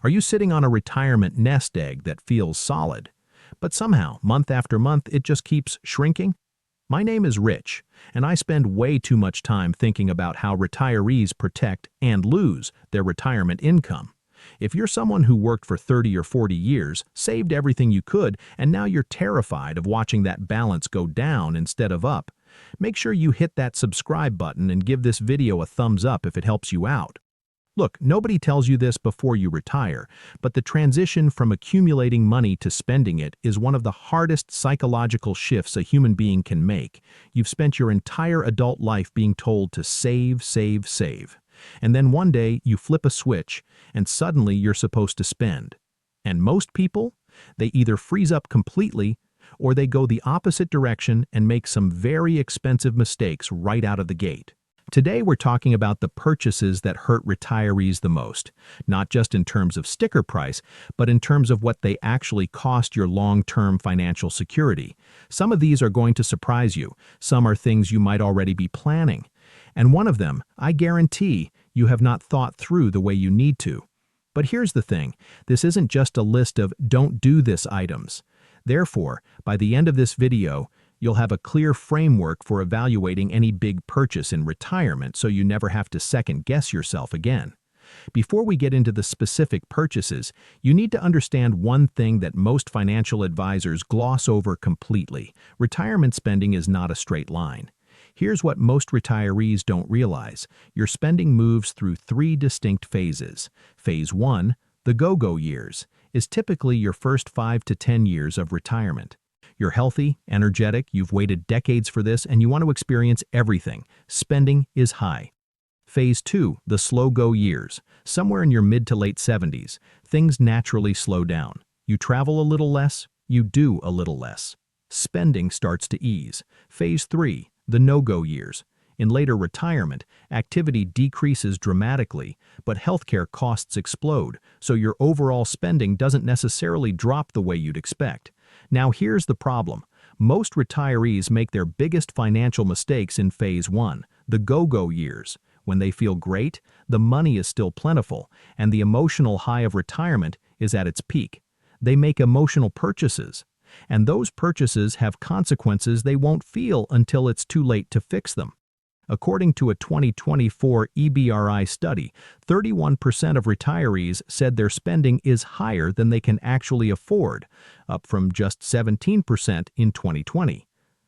Are you sitting on a retirement nest egg that feels solid, but somehow, month after month, it just keeps shrinking? My name is Rich, and I spend way too much time thinking about how retirees protect and lose their retirement income. If you're someone who worked for 30 or 40 years, saved everything you could, and now you're terrified of watching that balance go down instead of up, make sure you hit that subscribe button and give this video a thumbs up if it helps you out. Look, nobody tells you this before you retire, but the transition from accumulating money to spending it is one of the hardest psychological shifts a human being can make. You've spent your entire adult life being told to save, save, save. And then one day you flip a switch and suddenly you're supposed to spend. And most people, they either freeze up completely or they go the opposite direction and make some very expensive mistakes right out of the gate. Today we're talking about the purchases that hurt retirees the most, not just in terms of sticker price, but in terms of what they actually cost your long-term financial security. Some of these are going to surprise you. Some are things you might already be planning. And one of them, I guarantee, you have not thought through the way you need to. But here's the thing, this isn't just a list of don't do this items. Therefore, by the end of this video, you'll have a clear framework for evaluating any big purchase in retirement so you never have to second-guess yourself again. Before we get into the specific purchases, you need to understand one thing that most financial advisors gloss over completely. Retirement spending is not a straight line. Here's what most retirees don't realize. Your spending moves through three distinct phases. Phase 1, the go-go years, is typically your first 5 to 10 years of retirement. You're healthy, energetic, you've waited decades for this, and you want to experience everything. Spending is high. Phase 2, the slow-go years. Somewhere in your mid to late 70s, things naturally slow down. You travel a little less, you do a little less. Spending starts to ease. Phase 3, the no-go years. In later retirement, activity decreases dramatically, but healthcare costs explode, so your overall spending doesn't necessarily drop the way you'd expect. Now here's the problem. Most retirees make their biggest financial mistakes in Phase 1, the go-go years. When they feel great, the money is still plentiful, and the emotional high of retirement is at its peak. They make emotional purchases, and those purchases have consequences they won't feel until it's too late to fix them. According to a 2024 EBRI study, 31% of retirees said their spending is higher than they can actually afford, up from just 17% in 2020.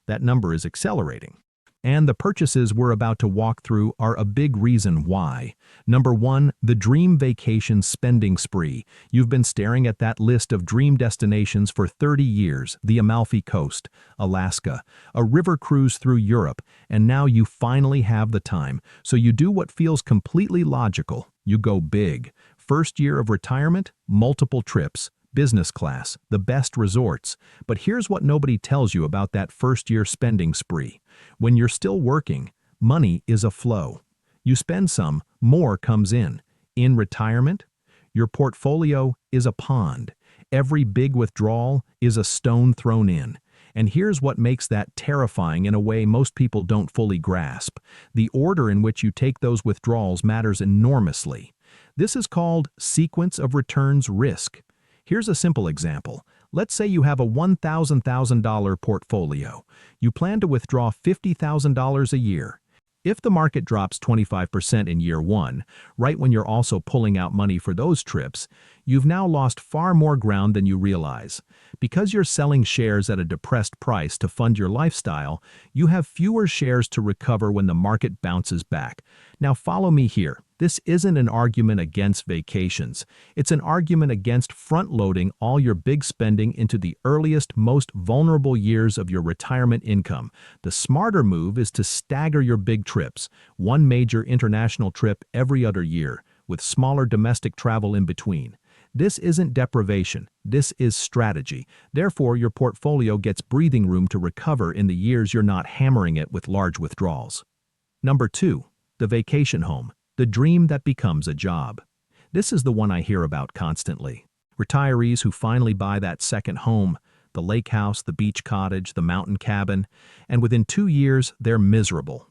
That number is accelerating. And the purchases we're about to walk through are a big reason why. Number 1, the dream vacation spending spree. You've been staring at that list of dream destinations for 30 years, the Amalfi Coast, Alaska, a river cruise through Europe, and now you finally have the time. So you do what feels completely logical. You go big. First year of retirement, multiple trips. Business class, the best resorts. But here's what nobody tells you about that first-year spending spree. When you're still working, money is a flow. You spend some, more comes in. In retirement, your portfolio is a pond. Every big withdrawal is a stone thrown in. And here's what makes that terrifying in a way most people don't fully grasp. The order in which you take those withdrawals matters enormously. This is called sequence of returns risk. Here's a simple example. Let's say you have a $1,000 portfolio. You plan to withdraw $50,000 a year. If the market drops 25% in year 1, right when you're also pulling out money for those trips, you've now lost far more ground than you realize. Because you're selling shares at a depressed price to fund your lifestyle, you have fewer shares to recover when the market bounces back. Now follow me here. This isn't an argument against vacations. It's an argument against front-loading all your big spending into the earliest, most vulnerable years of your retirement income. The smarter move is to stagger your big trips, one major international trip every other year, with smaller domestic travel in between. This isn't deprivation, this is strategy. Therefore, your portfolio gets breathing room to recover in the years you're not hammering it with large withdrawals. Number 2, the vacation home. The dream that becomes a job. This is the one I hear about constantly. Retirees who finally buy that second home, the lake house, the beach cottage, the mountain cabin, and within 2 years, they're miserable.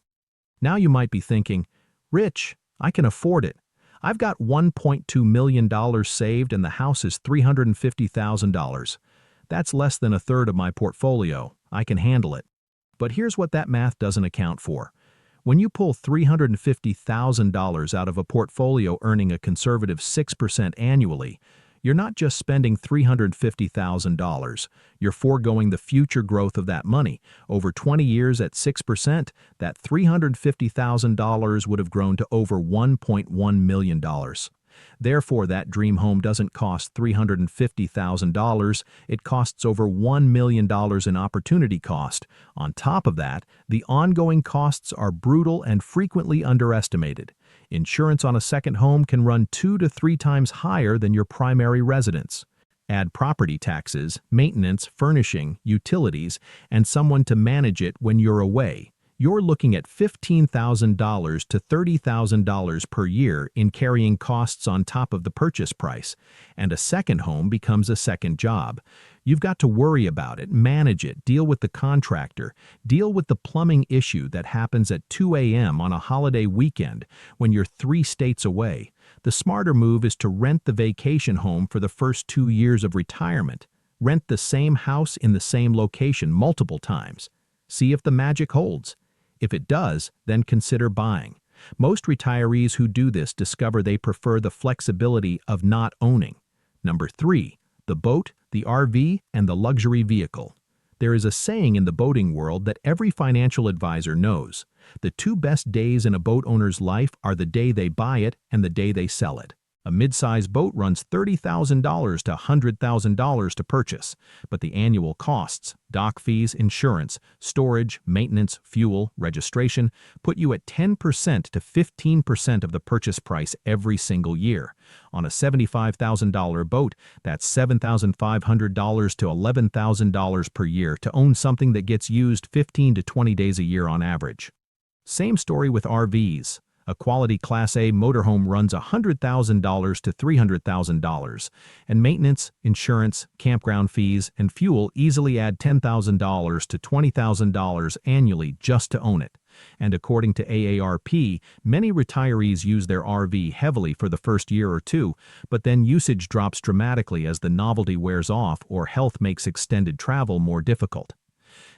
Now you might be thinking, Rich, I can afford it. I've got $1.2 million saved and the house is $350,000. That's less than a third of my portfolio. I can handle it. But here's what that math doesn't account for. When you pull $350,000 out of a portfolio earning a conservative 6% annually, you're not just spending $350,000, you're foregoing the future growth of that money. Over 20 years at 6%, that $350,000 would have grown to over $1.1 million. Therefore, that dream home doesn't cost $350,000, it costs over $1 million in opportunity cost. On top of that, the ongoing costs are brutal and frequently underestimated. Insurance on a second home can run 2 to 3 times higher than your primary residence. Add property taxes, maintenance, furnishing, utilities, and someone to manage it when you're away. You're looking at $15,000 to $30,000 per year in carrying costs on top of the purchase price, and a second home becomes a second job. You've got to worry about it, manage it, deal with the contractor, deal with the plumbing issue that happens at 2 a.m. on a holiday weekend when you're 3 states away. The smarter move is to rent the vacation home for the first 2 years of retirement. Rent the same house in the same location multiple times. See if the magic holds. If it does, then consider buying. Most retirees who do this discover they prefer the flexibility of not owning. Number 3, the boat, the RV, and the luxury vehicle. There is a saying in the boating world that every financial advisor knows. The 2 best days in a boat owner's life are the day they buy it and the day they sell it. A mid-size boat runs $30,000 to $100,000 to purchase, but the annual costs, dock fees, insurance, storage, maintenance, fuel, registration, put you at 10% to 15% of the purchase price every single year. On a $75,000 boat, that's $7,500 to $11,000 per year to own something that gets used 15 to 20 days a year on average. Same story with RVs. A quality Class A motorhome runs $100,000 to $300,000, and maintenance, insurance, campground fees, and fuel easily add $10,000 to $20,000 annually just to own it. And according to AARP, many retirees use their RV heavily for the first year or 2, but then usage drops dramatically as the novelty wears off or health makes extended travel more difficult.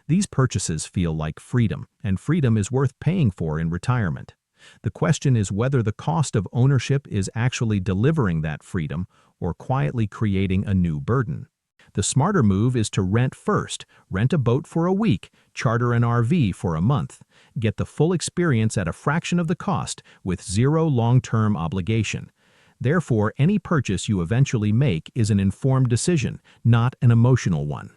These purchases feel like freedom, and freedom is worth paying for in retirement. The question is whether the cost of ownership is actually delivering that freedom or quietly creating a new burden. The smarter move is to rent first. Rent a boat for a week, charter an RV for a month. Get the full experience at a fraction of the cost with 0 long-term obligation. Therefore, any purchase you eventually make is an informed decision, not an emotional one.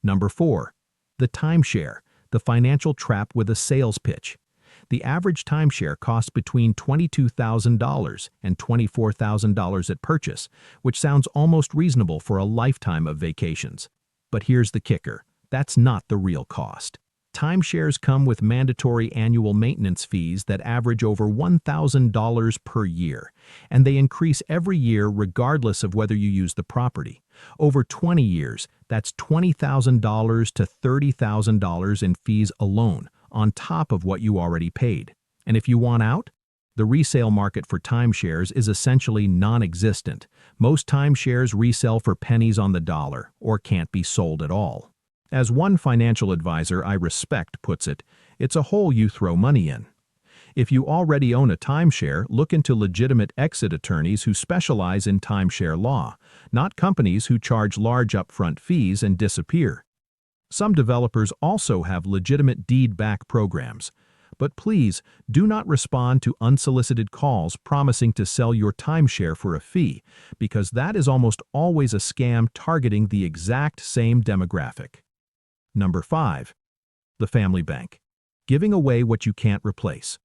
Number 4. The timeshare, the financial trap with a sales pitch. The average timeshare costs between $22,000 and $24,000 at purchase, which sounds almost reasonable for a lifetime of vacations. But here's the kicker. That's not the real cost. Timeshares come with mandatory annual maintenance fees that average over $1,000 per year, and they increase every year regardless of whether you use the property. Over 20 years, that's $20,000 to $30,000 in fees alone, on top of what you already paid. And if you want out? The resale market for timeshares is essentially non-existent. Most timeshares resell for pennies on the dollar or can't be sold at all. As one financial advisor I respect puts it, it's a hole you throw money in. If you already own a timeshare, look into legitimate exit attorneys who specialize in timeshare law, not companies who charge large upfront fees and disappear. Some developers also have legitimate deed-back programs. But please, do not respond to unsolicited calls promising to sell your timeshare for a fee, because that is almost always a scam targeting the exact same demographic. Number 5. The family bank. Giving away what you can't replace.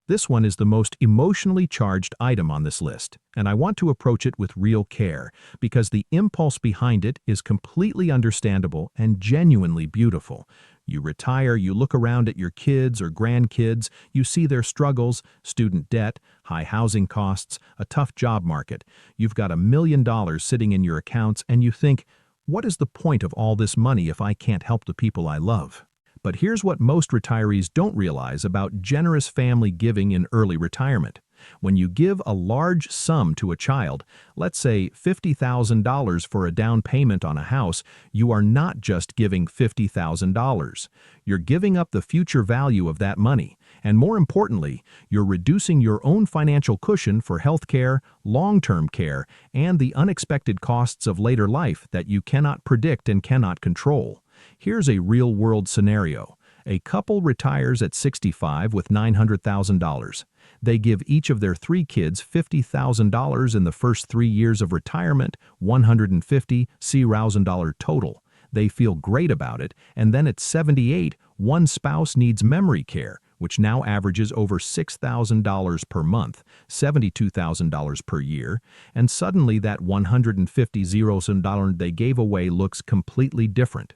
This one is the most emotionally charged item on this list, and I want to approach it with real care because the impulse behind it is completely understandable and genuinely beautiful. You retire, you look around at your kids or grandkids, you see their struggles, student debt, high housing costs, a tough job market. You've got $1 million sitting in your accounts and you think, what is the point of all this money if I can't help the people I love? But here's what most retirees don't realize about generous family giving in early retirement. When you give a large sum to a child, let's say $50,000 for a down payment on a house, you are not just giving $50,000. You're giving up the future value of that money, and more importantly, you're reducing your own financial cushion for health care, long-term care, and the unexpected costs of later life that you cannot predict and cannot control. Here's a real-world scenario. A couple retires at 65 with $900,000. They give each of their 3 kids $50,000 in the first 3 years of retirement, $150,000 total. They feel great about it, and then at 78, one spouse needs memory care, which now averages over $6,000 per month, $72,000 per year, and suddenly that $150,000 they gave away looks completely different.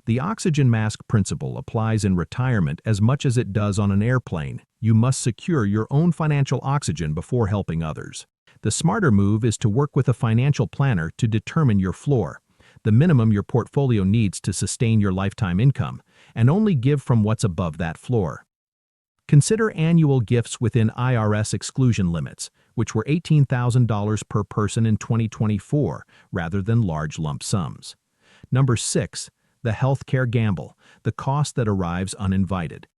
The oxygen mask principle applies in retirement as much as it does on an airplane. You must secure your own financial oxygen before helping others. The smarter move is to work with a financial planner to determine your floor, the minimum your portfolio needs to sustain your lifetime income, and only give from what's above that floor. Consider annual gifts within IRS exclusion limits, which were $18,000 per person in 2024, rather than large lump sums. Number 6. The healthcare gamble, the cost that arrives uninvited.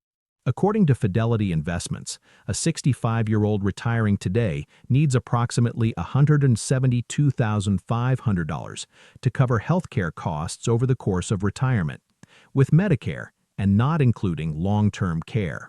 According to Fidelity Investments, a 65-year-old retiring today needs approximately $172,500 to cover healthcare costs over the course of retirement, with Medicare and not including long-term care.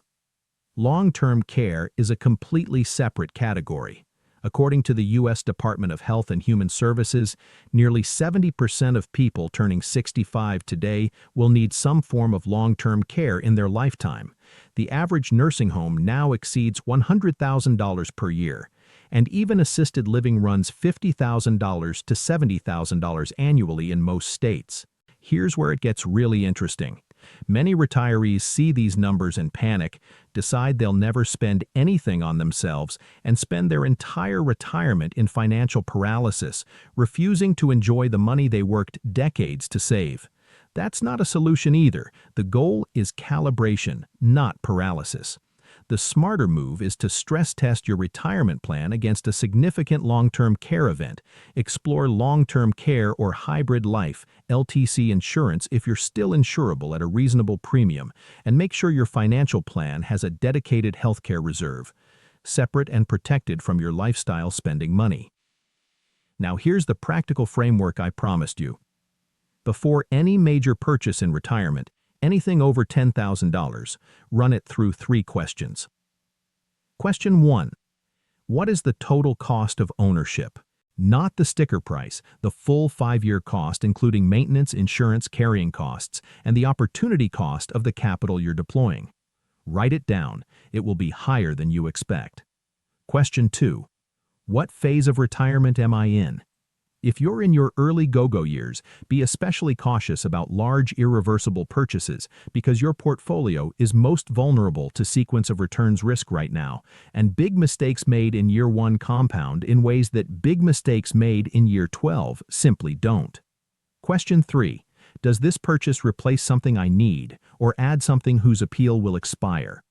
Long-term care is a completely separate category. According to the U.S. Department of Health and Human Services, nearly 70% of people turning 65 today will need some form of long-term care in their lifetime. The average nursing home now exceeds $100,000 per year, and even assisted living runs $50,000 to $70,000 annually in most states. Here's where it gets really interesting. Many retirees see these numbers and panic, decide they'll never spend anything on themselves, and spend their entire retirement in financial paralysis, refusing to enjoy the money they worked decades to save. That's not a solution either. The goal is calibration, not paralysis. The smarter move is to stress test your retirement plan against a significant long-term care event. Explore long-term care or hybrid life, LTC insurance if you're still insurable at a reasonable premium, and make sure your financial plan has a dedicated healthcare reserve, separate and protected from your lifestyle spending money. Now here's the practical framework I promised you. Before any major purchase in retirement, anything over $10,000, run it through 3 questions. Question 1. What is the total cost of ownership? Not the sticker price, the full 5-year cost including maintenance, insurance, carrying costs, and the opportunity cost of the capital you're deploying. Write it down. It will be higher than you expect. Question 2. What phase of retirement am I in? If you're in your early go-go years, be especially cautious about large irreversible purchases because your portfolio is most vulnerable to sequence of returns risk right now, and big mistakes made in year 1 compound in ways that big mistakes made in year 12 simply don't. Question 3. Does this purchase replace something I need or add something whose appeal will expire?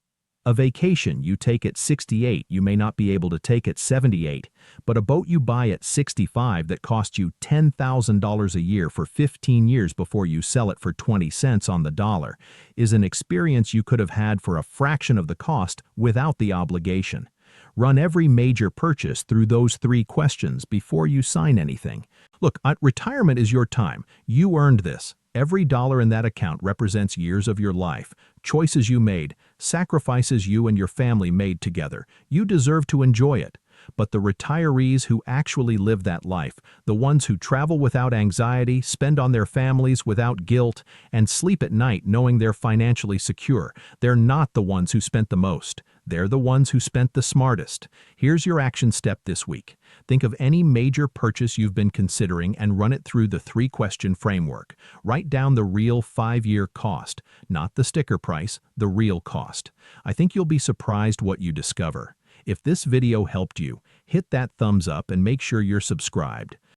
A vacation you take at 68 you may not be able to take at 78, but a boat you buy at 65 that costs you $10,000 a year for 15 years before you sell it for 20 cents on the dollar is an experience you could have had for a fraction of the cost without the obligation. Run every major purchase through those 3 questions before you sign anything. Look, retirement is your time. You earned this. Every dollar in that account represents years of your life, choices you made, sacrifices you and your family made together. You deserve to enjoy it. But the retirees who actually live that life, the ones who travel without anxiety, spend on their families without guilt, and sleep at night knowing they're financially secure, they're not the ones who spent the most. They're the ones who spent the smartest. Here's your action step this week. Think of any major purchase you've been considering and run it through the 3-question framework. Write down the real 5-year cost, not the sticker price, the real cost. I think you'll be surprised what you discover. If this video helped you, hit that thumbs up and make sure you're subscribed.